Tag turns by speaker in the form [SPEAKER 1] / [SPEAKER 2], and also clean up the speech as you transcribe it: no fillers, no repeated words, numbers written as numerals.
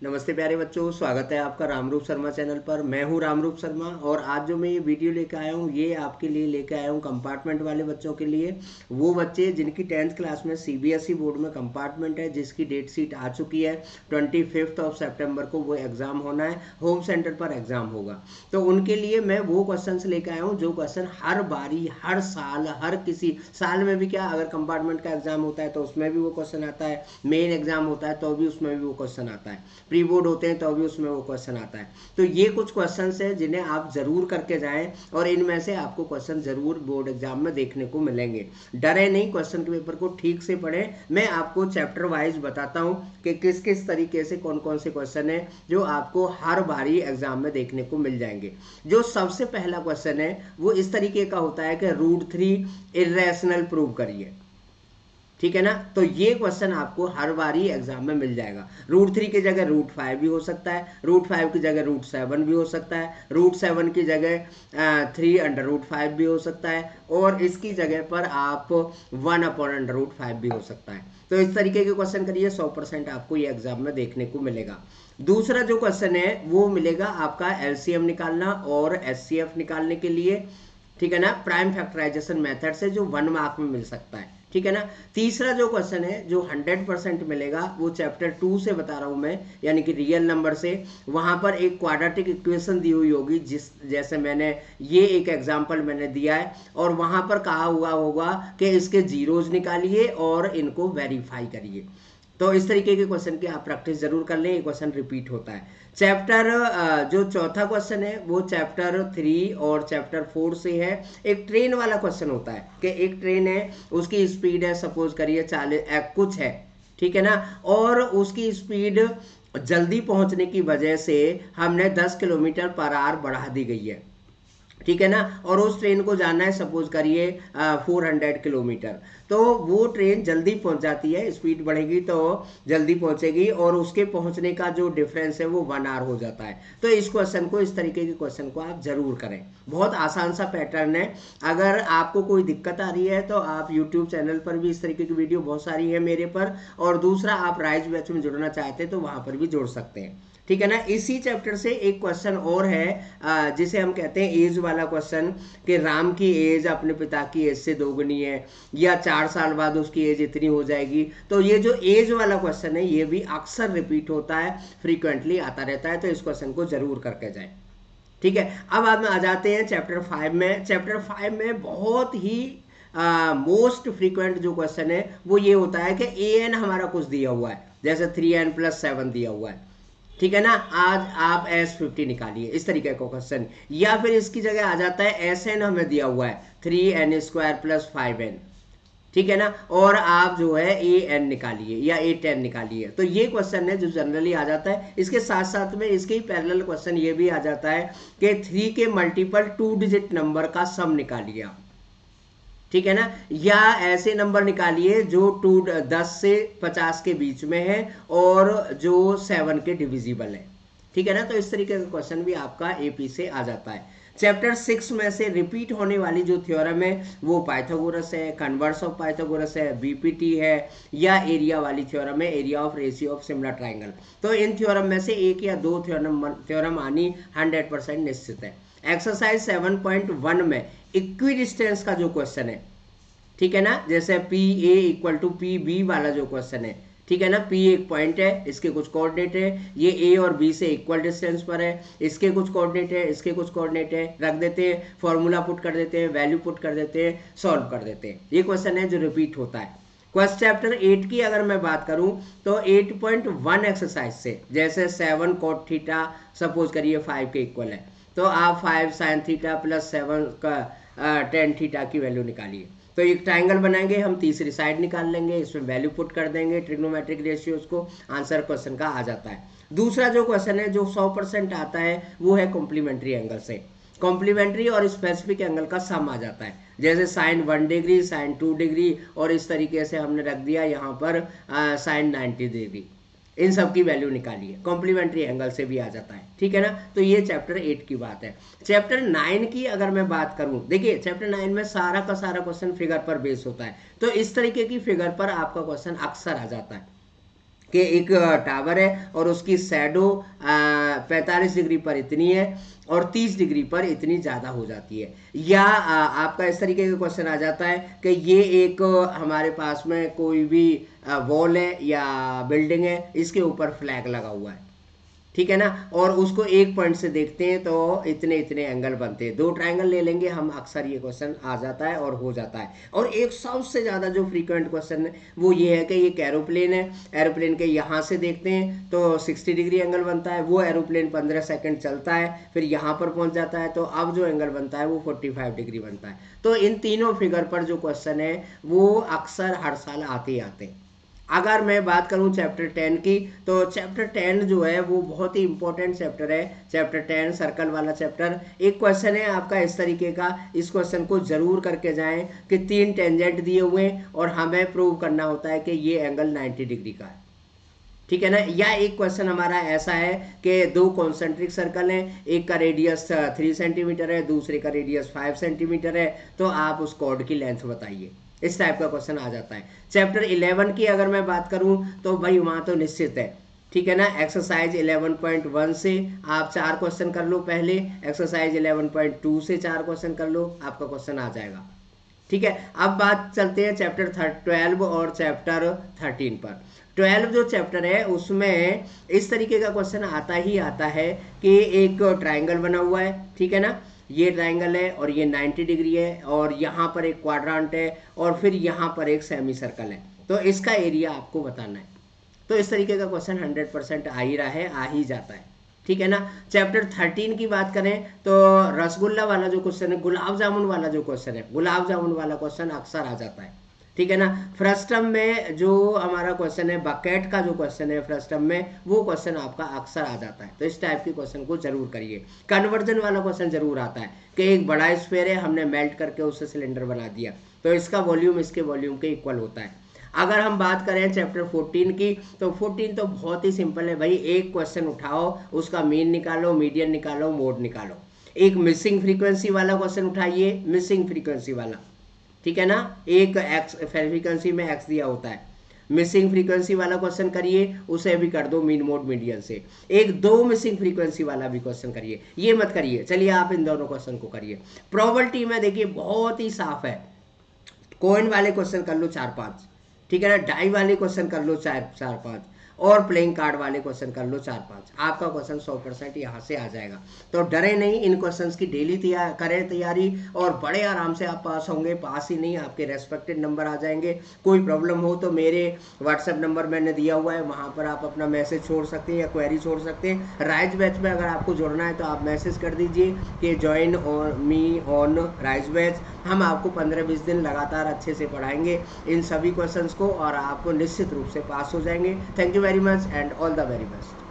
[SPEAKER 1] नमस्ते प्यारे बच्चों, स्वागत है आपका रामरूप शर्मा चैनल पर। मैं हूं रामरूप शर्मा और आज जो मैं ये वीडियो लेकर आया हूं ये आपके लिए लेकर आया हूं कंपार्टमेंट वाले बच्चों के लिए। वो बच्चे जिनकी 10th क्लास में सीबीएसई बोर्ड में कंपार्टमेंट है, जिसकी डेट शीट आ चुकी है। 25 सितंबर को वो एग्ज़ाम होना है, होम सेंटर पर एग्ज़ाम होगा। तो उनके लिए मैं वो क्वेश्चन लेकर आया हूँ जो क्वेश्चन हर बारी, हर साल, हर किसी साल में भी क्या, अगर कंपार्टमेंट का एग्ज़ाम होता है तो उसमें भी वो क्वेश्चन आता है, मेन एग्ज़ाम होता है तो भी उसमें भी वो क्वेश्चन आता है, प्री बोर्ड होते हैं तो भी उसमें वो क्वेश्चन आता है। तो ये कुछ क्वेश्चंस हैं जिन्हें आप जरूर करके जाएं और इनमें से आपको क्वेश्चन जरूर बोर्ड एग्जाम में देखने को मिलेंगे। डरे नहीं, क्वेश्चन के पेपर को ठीक से पढ़ें। मैं आपको चैप्टर वाइज बताता हूं कि किस किस तरीके से कौन कौन से क्वेश्चन है जो आपको हर बारी एग्जाम में देखने को मिल जाएंगे। जो सबसे पहला क्वेश्चन है वो इस तरीके का होता है कि √3 इर्रेशनल प्रूव करिए। ठीक है ना। तो ये क्वेश्चन आपको हर बारी एग्जाम में मिल जाएगा। √3 की जगह √5 भी हो सकता है, √5 की जगह √7 भी हो सकता है, √7 की जगह 3/√5 भी हो सकता है, और इसकी जगह पर आप 1/√5 भी हो सकता है। तो इस तरीके के क्वेश्चन करिए, 100% आपको ये एग्जाम में देखने को मिलेगा। दूसरा जो क्वेश्चन है वो मिलेगा आपका एलसीएम निकालना और एचसीएफ निकालने के लिए। ठीक है ना, प्राइम फैक्टराइजेशन मेथड से, जो 1 मार्क में मिल सकता है। ठीक है ना। तीसरा जो क्वेश्चन है जो 100% मिलेगा वो चैप्टर 2 से बता रहा हूं मैं, यानी कि रियल नंबर से। वहां पर एक क्वाड्रेटिक इक्वेशन दी हुई होगी, जिस जैसे मैंने ये एक एग्जांपल मैंने दिया है, और वहां पर कहा हुआ होगा कि इसके जीरोज निकालिए और इनको वेरीफाई करिए। तो इस तरीके के क्वेश्चन की आप प्रैक्टिस जरूर कर लें, ये क्वेश्चन रिपीट होता है। चैप्टर जो चौथा क्वेश्चन है वो चैप्टर 3 और चैप्टर 4 से है। एक ट्रेन वाला क्वेश्चन होता है कि एक ट्रेन है, उसकी स्पीड है सपोज करिए 40 कुछ है, ठीक है ना, और उसकी स्पीड जल्दी पहुंचने की वजह से हमने 10 किलोमीटर पर आवर बढ़ा दी गई है। ठीक है ना, और उस ट्रेन को जाना है सपोज करिए 400 किलोमीटर। तो वो ट्रेन जल्दी पहुंच जाती है, स्पीड बढ़ेगी तो जल्दी पहुंचेगी, और उसके पहुंचने का जो डिफरेंस है वो 1 आवर हो जाता है। तो इस क्वेश्चन को, इस तरीके के क्वेश्चन को आप जरूर करें। बहुत आसान सा पैटर्न है। अगर आपको कोई दिक्कत आ रही है तो आप यूट्यूब चैनल पर भी इस तरीके की वीडियो बहुत सारी है मेरे पर, और दूसरा आप राइज बैच में जुड़ना चाहते हैं तो वहां पर भी जुड़ सकते हैं। ठीक है ना। इसी चैप्टर से एक क्वेश्चन और है जिसे हम कहते हैं एज वाला क्वेश्चन, कि राम की एज अपने पिता की एज से दोगुनी है, या 4 साल बाद उसकी एज इतनी हो जाएगी। तो ये जो एज वाला क्वेश्चन है ये भी अक्सर रिपीट होता है, फ्रीक्वेंटली आता रहता है, तो इस क्वेश्चन को जरूर करके जाए। ठीक है। अब आप आ जाते हैं चैप्टर 5 में। चैप्टर 5 में बहुत ही मोस्ट फ्रीक्वेंट जो क्वेश्चन है वो ये होता है कि an हमारा कुछ दिया हुआ है, जैसे 3n+7 दिया हुआ है। ठीक है ना, आज आप S50 निकालिए, इस तरीके का क्वेश्चन। या फिर इसकी जगह आ जाता है SN हमें दिया हुआ है 3n² + 5n। ठीक है ना, और आप जो है AN निकालिए या A10 निकालिए। तो ये क्वेश्चन है जो जनरली आ जाता है। इसके साथ साथ में इसके ही पैरेलल क्वेश्चन ये भी आ जाता है कि 3 के मल्टीपल 2 डिजिट नंबर का सम निकालिए आप। ठीक है ना, या ऐसे नंबर निकालिए जो 10 से 50 के बीच में है और जो 7 के डिविजिबल है। ठीक है ना, तो इस तरीके का क्वेश्चन भी आपका एपी से आ जाता है। चैप्टर 6 में से रिपीट होने वाली जो थ्योरम है वो पाइथागोरस है, कन्वर्स ऑफ पाइथागोरस है, बीपीटी है, या एरिया वाली थ्योरम है, area of ratio of similar triangle. तो इन थ्योरम में से एक या दो थ्योरम आनी 100% निश्चित है। एक्सरसाइज 7.1 में इक्वी डिस्टेंस का जो क्वेश्चन है, ठीक है ना, जैसे PA = PB वाला जो क्वेश्चन है, ठीक है ना, P एक पॉइंट है, इसके कुछ कोऑर्डिनेट है, ये A और B से इक्वल डिस्टेंस पर है, इसके कुछ कोऑर्डिनेट है, इसके कुछ कोऑर्डिनेट है, रख देते हैं, फॉर्मूला पुट कर देते हैं, वैल्यू पुट कर देते हैं, सॉल्व कर देते हैं। ये क्वेश्चन है जो रिपीट होता है। क्वेश्चन चैप्टर 8 की अगर मैं बात करूं तो 8.1 एक्सरसाइज से, जैसे 7 cot थीटा सपोज करिए 5 के इक्वल है, तो आप 5 sin थीटा + 7 का tan थीटा की वैल्यू निकालिए। तो एक ट्राइंगल बनाएंगे हम, तीसरी साइड निकाल लेंगे, इसमें वैल्यू पुट कर देंगे ट्रिग्नोमेट्रिक रेशियोज को, आंसर क्वेश्चन का आ जाता है। दूसरा जो क्वेश्चन है जो 100% आता है वो है कॉम्प्लीमेंट्री एंगल से। कॉम्प्लीमेंट्री और स्पेसिफिक एंगल का सम आ जाता है, जैसे sin 1 डिग्री, sin 2 डिग्री, और इस तरीके से हमने रख दिया यहाँ पर sin 90 डिग्री। इन सब की वैल्यू निकालिए, कॉम्प्लीमेंट्री एंगल से भी आ जाता है। ठीक है ना, तो ये चैप्टर 8 की बात है। चैप्टर 9 की अगर मैं बात करूं, देखिए चैप्टर 9 में सारा का सारा क्वेश्चन फिगर पर बेस होता है, तो इस तरीके की फिगर पर आपका क्वेश्चन अक्सर आ जाता है। कि एक टावर है और उसकी शैडो 45 डिग्री पर इतनी है और 30 डिग्री पर इतनी ज़्यादा हो जाती है। या आपका इस तरीके का क्वेश्चन आ जाता है कि ये एक हमारे पास में कोई भी वॉल है या बिल्डिंग है, इसके ऊपर फ्लैग लगा हुआ है, ठीक है ना, और उसको एक पॉइंट से देखते हैं तो इतने इतने एंगल बनते हैं। दो ट्रायंगल ले लेंगे हम, अक्सर ये क्वेश्चन आ जाता है और हो जाता है। और एक सबसे ज़्यादा जो फ्रीक्वेंट क्वेश्चन है वो ये है कि ये एक एरोप्लेन है, एरोप्लेन के यहाँ से देखते हैं तो 60 डिग्री एंगल बनता है, वो एरोप्लेन 15 सेकंड चलता है, फिर यहाँ पर पहुँच जाता है, तो अब जो एंगल बनता है वो 45 डिग्री बनता है। तो इन तीनों फिगर पर जो क्वेश्चन है वो अक्सर हर साल आते ही आते हैं। अगर मैं बात करूं चैप्टर 10 की, तो चैप्टर 10 जो है वो बहुत ही इंपॉर्टेंट चैप्टर है। चैप्टर 10 सर्कल वाला चैप्टर। एक क्वेश्चन है आपका इस तरीके का, इस क्वेश्चन को जरूर करके जाएं कि 3 टेंजेंट दिए हुए और हमें प्रूव करना होता है कि ये एंगल 90 डिग्री का है, ठीक है ना। या एक क्वेश्चन हमारा ऐसा है कि दो कॉन्सेंट्रिक सर्कल हैं, एक का रेडियस 3 सेंटीमीटर है, दूसरे का रेडियस 5 सेंटीमीटर है, तो आप उस कॉर्ड की लेंथ बताइए। इस टाइप का क्वेश्चन आ जाता है। चैप्टर 11 की अगर मैं बात करूं तो भाई वहां तो निश्चित है, ठीक है ना। एक्सरसाइज 11.1 से आप 4 क्वेश्चन कर लो पहले, एक्सरसाइज 11.2 से 4 क्वेश्चन कर लो, आपका क्वेश्चन आ जाएगा, ठीक है। अब बात चलते हैं चैप्टर 12 और चैप्टर 13 पर। 12 जो चैप्टर है उसमें इस तरीके का क्वेश्चन आता ही आता है कि एक ट्राइंगल बना हुआ है, ठीक है ना, ये ट्राइंगल है और ये 90 डिग्री है और यहाँ पर एक क्वाड्रांट है और फिर यहाँ पर एक सेमी सर्कल है, तो इसका एरिया आपको बताना है। तो इस तरीके का क्वेश्चन 100% आ ही रहा है, आ ही जाता है, ठीक है ना। चैप्टर 13 की बात करें तो रसगुल्ला वाला जो क्वेश्चन है, गुलाब जामुन वाला जो क्वेश्चन है, गुलाब जामुन वाला क्वेश्चन अक्सर आ जाता है, ठीक है ना। फर्स्ट टर्म में जो हमारा क्वेश्चन है, बकेट का जो क्वेश्चन है फर्स्ट टर्म में, वो क्वेश्चन आपका अक्सर आ जाता है, तो इस टाइप के क्वेश्चन को जरूर करिए। कन्वर्जन वाला क्वेश्चन जरूर आता है कि एक बड़ा स्फीयर है, हमने मेल्ट करके उससे सिलेंडर बना दिया, तो इसका वॉल्यूम इसके वॉल्यूम के इक्वल होता है। अगर हम बात करें चैप्टर 14 की, तो 14 तो बहुत ही सिंपल है भाई, एक क्वेश्चन उठाओ, उसका मीन निकालो, मीडियन निकालो, मोड निकालो। एक मिसिंग फ्रीक्वेंसी वाला क्वेश्चन उठाइए, मिसिंग फ्रीक्वेंसी वाला, ठीक है ना, एक एक्स फ्रीक्वेंसी में एक्स दिया होता है, मिसिंग फ्रीक्वेंसी वाला क्वेश्चन करिए, उसे भी कर दो मीन मोड मीडियन से। एक दो मिसिंग फ्रीक्वेंसी वाला भी क्वेश्चन करिए, ये मत करिए, चलिए आप इन दोनों क्वेश्चन को करिए। प्रोबेबिलिटी में देखिए बहुत ही साफ है, कॉइन वाले क्वेश्चन कर लो 4-5, ठीक है ना, डाई वाले क्वेश्चन कर लो 4-5 और प्लेइंग कार्ड वाले क्वेश्चन कर लो 4-5, आपका क्वेश्चन 100% यहाँ से आ जाएगा। तो डरे नहीं, इन क्वेश्चंस की डेली करें तैयारी और बड़े आराम से आप पास होंगे। पास ही नहीं, आपके रेस्पेक्टेड नंबर आ जाएंगे। कोई प्रॉब्लम हो तो मेरे व्हाट्सएप नंबर मैंने दिया हुआ है, वहाँ पर आप अपना मैसेज छोड़ सकते हैं या क्वेरी छोड़ सकते हैं। राइज बैच में अगर आपको जुड़ना है तो आप मैसेज कर दीजिए कि join on me on rise batch. हम आपको 15-20 दिन लगातार अच्छे से पढ़ाएंगे इन सभी क्वेश्चंस को और आप निश्चित रूप से पास हो जाएंगे। Thank you very much and all the very best.